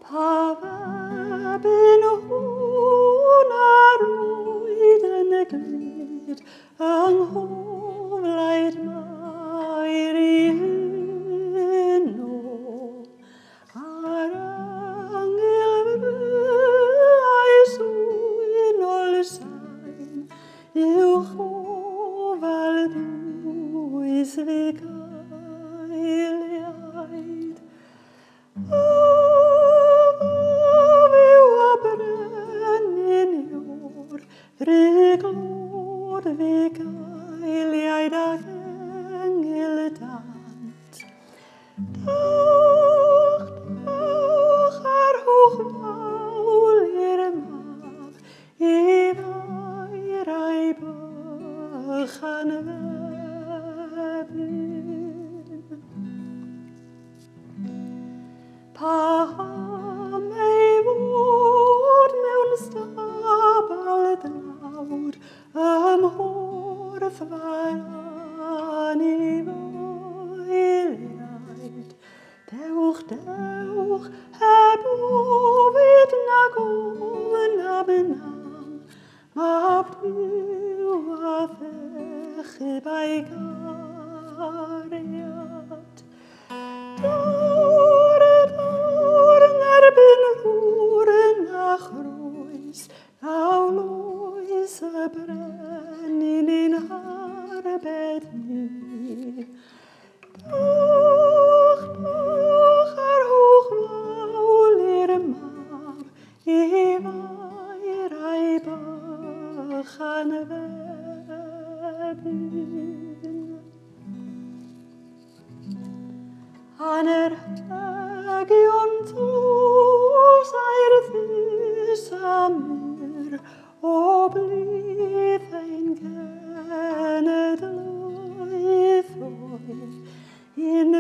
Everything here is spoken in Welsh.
Pa febyn hwn ar oed yn y glyd, yng nghoflaid mair I hynno. Ar ynghylfau swynol sain, yw chofal dwys fugailiaid. Ryglod fugailiaid ag engel dant. Dach ar hoch fawl i'r mab, I fair a'i bychan febyn. Pa ham ei fod mewn stabal dlawd, ymhwrth fan I foeliaid. Dewch, dewch, heb ofid nag ofn am nam, mab diw a fechib a'i gariad. Dawr yn erbyn ddŵr na chrwys, law loes y brenin i'n harbed ni. Dach, dach ar hoch fawl i'r mab, I fair a'i bychan febyn. Aner hagion tlws a'r ddys amyr, o blith ein genedlaethoi, in